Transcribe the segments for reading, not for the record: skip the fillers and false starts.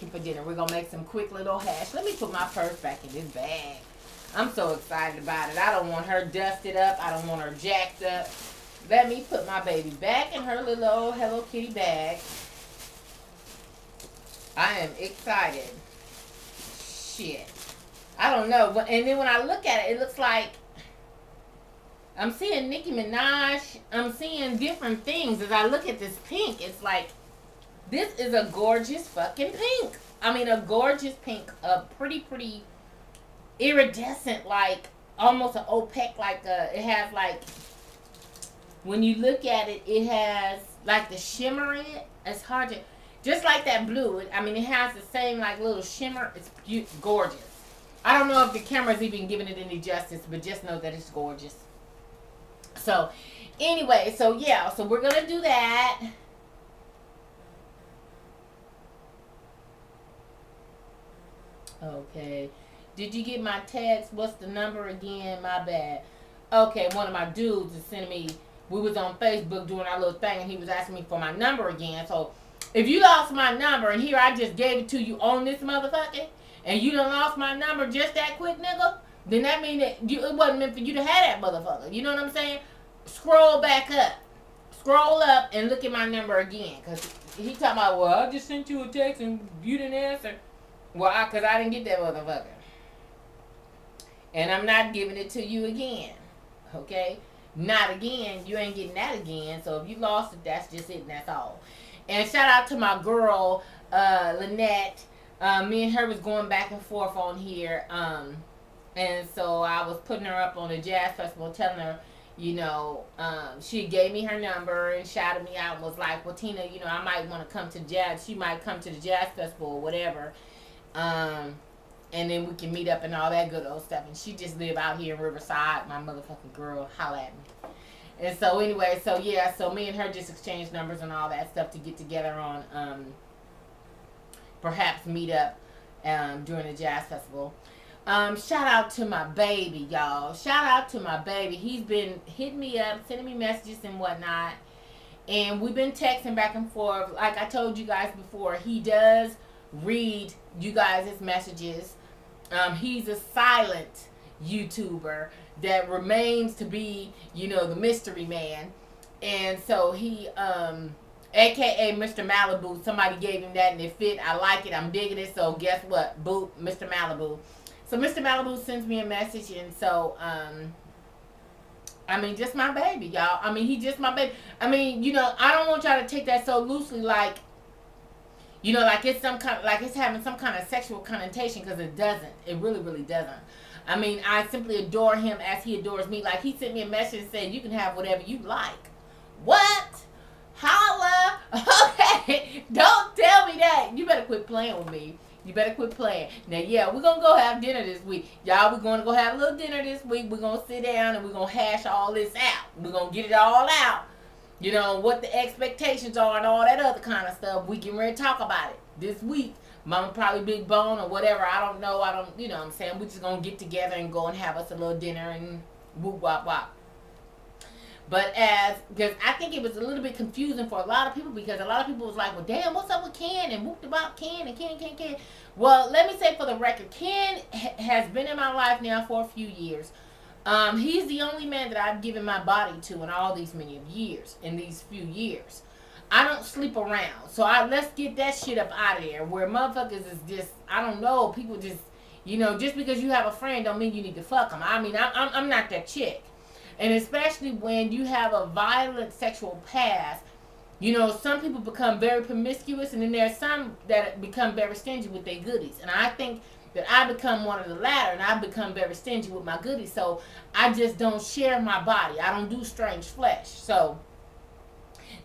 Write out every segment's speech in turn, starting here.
for dinner. We're gonna make some quick little hash. Let me put my purse back in this bag. I'm so excited about it. I don't want her dusted up. I don't want her jacked up. Let me put my baby back in her little old Hello Kitty bag. I am excited. Shit. I don't know. And then when I look at it, it looks like I'm seeing Nicki Minaj. I'm seeing different things. As I look at this pink, it's like, this is a gorgeous fucking pink. I mean, a gorgeous pink. A pretty iridescent, like, almost an opaque, like, it has, like, when you look at it, it has, like, the shimmer in it. It's hard to, just like that blue. I mean, it has the same, like, little shimmer. It's gorgeous. I don't know if the camera's even giving it any justice, but just know that it's gorgeous. So, anyway, so, yeah. So, we're going to do that. Okay. Did you get my text? What's the number again? My bad. Okay, one of my dudes is sending me. We was on Facebook doing our little thing, and he was asking me for my number again. So, if you lost my number, and here I just gave it to you on this motherfucker, and you done lost my number just that quick, nigga, then that mean that it wasn't meant for you to have that motherfucker. You know what I'm saying? Scroll back up. Scroll up and look at my number again. Because he talking about, well, I just sent you a text, and you didn't answer. Well, because I didn't get that motherfucker. And I'm not giving it to you again. Okay? Not again. You ain't getting that again. So if you lost it, that's just it and that's all. And shout out to my girl, Lynette. Me and her was going back and forth on here. And so I was putting her up on the jazz festival, telling her, you know, she gave me her number and shouted me out and was like, well, Tina, you know, I might want to come to jazz. She might come to the jazz festival or whatever. And then we can meet up and all that good old stuff. And she just live out here in Riverside. My motherfucking girl, holla at me. And so anyway, so yeah, so me and her just exchanged numbers and all that stuff to get together on perhaps meet up during the jazz festival. Shout out to my baby, y'all. Shout out to my baby. He's been hitting me up, sending me messages and whatnot. And we've been texting back and forth. Like I told you guys before, he does read you guys' messages. He's a silent YouTuber that remains to be, you know, the mystery man. And so he, aka Mr. Malibu, somebody gave him that and it fit. I like it. I'm digging it. So guess what? Boop, Mr. Malibu. So Mr. Malibu sends me a message, and so, I mean, just my baby, y'all. I mean, he just my baby. I mean, you know, I don't want y'all to take that so loosely, like, you know, like it's some kind, like it's having some kind of sexual connotation, because it doesn't. It really doesn't. I mean, I simply adore him as he adores me. Like, he sent me a message and said, you can have whatever you like. What? Holla? Okay. Don't tell me that. You better quit playing with me. You better quit playing. Now, yeah, we're going to go have dinner this week. Y'all, we're going to go have a little dinner this week. We're going to sit down and we're going to hash all this out. We're going to get it all out. You know, what the expectations are and all that other kind of stuff. We can ready to talk about it this week. Mama probably big bone or whatever. I don't know. You know what I'm saying? We're just going to get together and go and have us a little dinner and whoop, wop, wop. But because I think it was a little bit confusing for a lot of people, because a lot of people was like, well, damn, what's up with Ken and whoop about Ken and Ken. Well, let me say for the record, Ken has been in my life now for a few years. He's the only man that I've given my body to in all these many years, in these few years. I don't sleep around. So let's get that shit up out of there, where motherfuckers is just, I don't know, people just, you know, just because you have a friend don't mean you need to fuck them. I mean, I'm not that chick. And especially when you have a violent sexual past, you know, some people become very promiscuous, and then there's some that become very stingy with their goodies. And I think that I become one of the latter, and I become very stingy with my goodies. So I just don't share my body. I don't do strange flesh. So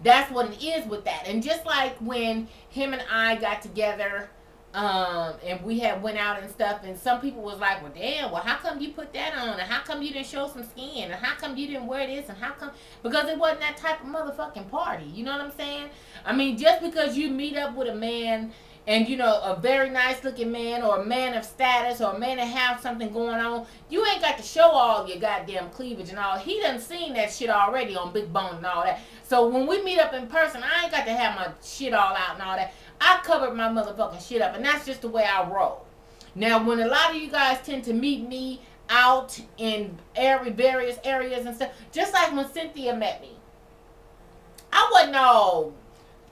that's what it is with that. And just like when him and I got together, and we had went out and stuff, and some people was like, well, damn, well, how come you put that on, and how come you didn't show some skin, and how come you didn't wear this, and how come, because it wasn't that type of motherfucking party, you know what I'm saying? I mean, just because you meet up with a man, and, you know, a very nice looking man, or a man of status, or a man that have something going on, you ain't got to show all your goddamn cleavage and all. He done seen that shit already on Big Bone and all that. So when we meet up in person, I ain't got to have my shit all out and all that. I covered my motherfucking shit up, and that's just the way I roll. Now, when a lot of you guys tend to meet me out in various areas and stuff, just like when Cynthia met me, I wasn't all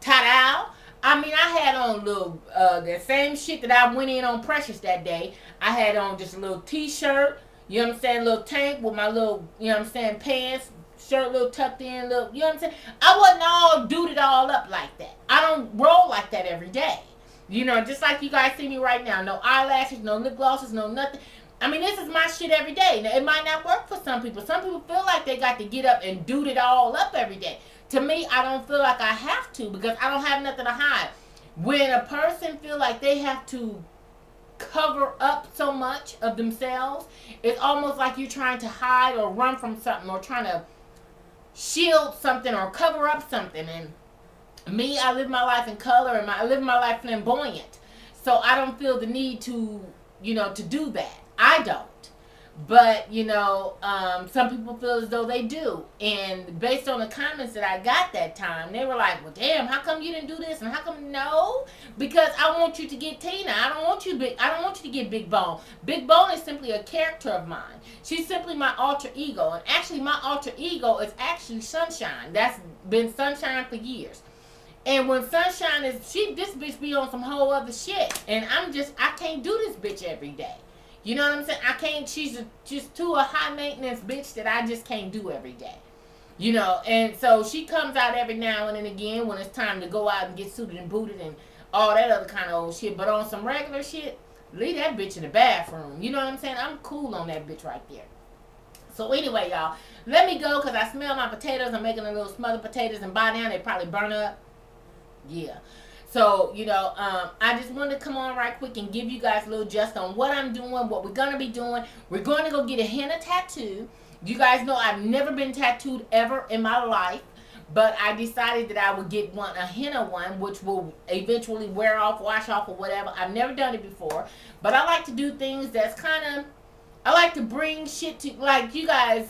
tied out. I mean, I had on little the same shit that I went in on Precious that day. I had on just a little t-shirt, you know what I'm saying, little tank with my little, you know what I'm saying, pants, shirt, little tucked in, little, you know what I'm saying. I wasn't all duded all up like that. I don't roll like that every day. You know, just like you guys see me right now. No eyelashes, no lip glosses, no nothing. I mean, this is my shit every day. Now, it might not work for some people. Some people feel like they got to get up and dude it all up every day. To me, I don't feel like I have to because I don't have nothing to hide. When a person feel like they have to cover up so much of themselves, it's almost like you're trying to hide or run from something or trying to shield something or cover up something. And me, I live my life in color and I live my life flamboyant. So I don't feel the need to, you know, to do that. I don't. But, you know, some people feel as though they do. And based on the comments that I got that time, they were like, well, damn, how come you didn't do this? And how come no? Because I want you to get Tina. I don't want you to get Big Bone. Big Bone is simply a character of mine. She's simply my alter ego. And actually, my alter ego is actually Sunshine. That's been Sunshine for years. And when Sunshine is, this bitch be on some whole other shit. And I can't do this bitch every day. You know what I'm saying? I can't, she's just too a high maintenance bitch that I just can't do every day. You know, and so she comes out every now and then again when it's time to go out and get suited and booted and all that other kind of old shit. But on some regular shit, leave that bitch in the bathroom. You know what I'm saying? I'm cool on that bitch right there. So anyway, y'all, let me go because I smell my potatoes. I'm making a little smothered potatoes, and by now they probably burn up. Yeah. So, you know, I just wanted to come on right quick and give you guys a little just on what I'm doing, what we're going to be doing. We're going to go get a henna tattoo. You guys know I've never been tattooed ever in my life, but I decided that I would get a henna one, which will eventually wear off, wash off, or whatever. I've never done it before, but I like to do things that's kind of, I like to bring shit to, like you guys,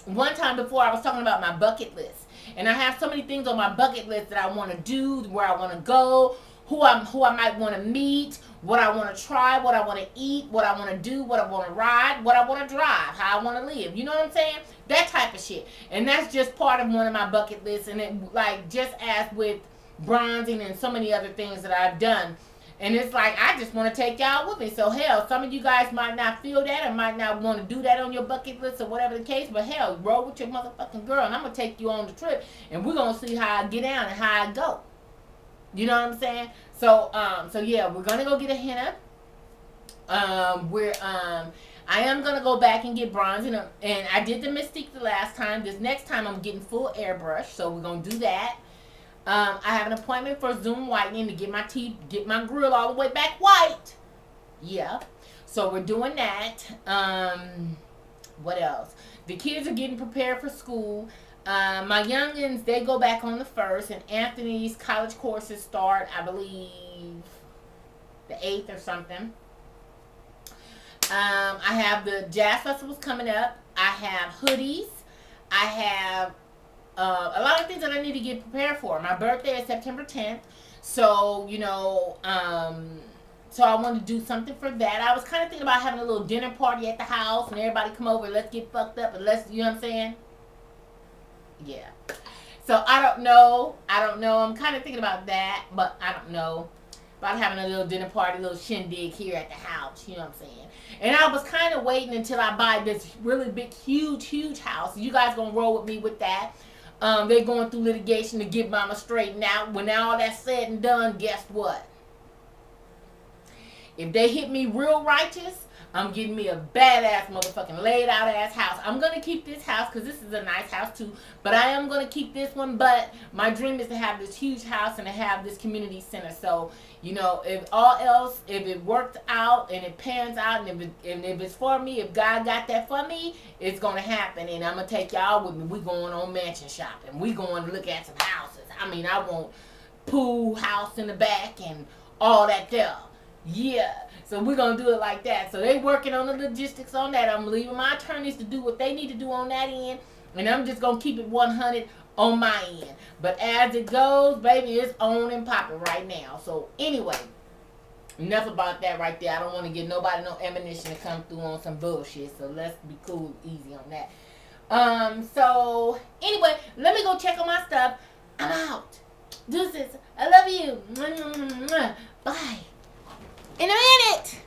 one time before I was talking about my bucket list. And I have so many things on my bucket list that I want to do, where I want to go, who I might want to meet, what I want to try, what I want to eat, what I want to do, what I want to ride, what I want to drive, how I want to live. You know what I'm saying? That type of shit. And that's just part of one of my bucket lists. And it, like, just as with bronzing and so many other things that I've done. And it's like, I just want to take y'all with me. So, hell, some of you guys might not feel that or might not want to do that on your bucket list or whatever the case. But, hell, roll with your motherfucking girl. And I'm going to take you on the trip. And we're going to see how I get down and how I go. You know what I'm saying? So, yeah, we're going to go get a henna. I am going to go back and get bronze. And I did the Mystique the last time. This next time, I'm getting full airbrush. So, we're going to do that. I have an appointment for Zoom whitening to get my teeth, get my grill all the way back white. Yeah. So we're doing that. What else? The kids are getting prepared for school. My youngins, they go back on the 1st, and Anthony's college courses start, I believe, the 8th or something. I have the jazz festivals coming up. I have hoodies. I have a lot of things that I need to get prepared for. My birthday is September 10th. So, you know, so I want to do something for that. I was kind of thinking about having a little dinner party at the house and everybody come over and let's get fucked up and let's, you know what I'm saying? Yeah. So I don't know. I'm kind of thinking about that, but I don't know. About having a little dinner party, a little shindig here at the house, you know what I'm saying? And I was kind of waiting until I buy this really big, huge house. You guys gonna roll with me with that. They're going through litigation to get mama straightened out. When all that's said and done, guess what? If they hit me real righteous, I'm getting me a badass motherfucking laid out ass house. I'm going to keep this house because this is a nice house too. But I am going to keep this one. But my dream is to have this huge house and to have this community center. So, you know, if all else, if it worked out and it pans out and if it's for me, if God got that for me, it's going to happen. And I'm going to take y'all with me. We going on mansion shopping. We going to look at some houses. I mean, I want pool house in the back and all that there. Yeah. So we're going to do it like that. So they working on the logistics on that. I'm leaving my attorneys to do what they need to do on that end. And I'm just going to keep it 100 on my end. But as it goes, baby, it's on and popping right now. So anyway, enough about that right there. I don't want to give nobody no ammunition to come through on some bullshit. So let's be cool, easy on that. So anyway, let me go check on my stuff. I'm out. Deuces. I love you. Bye. In a minute.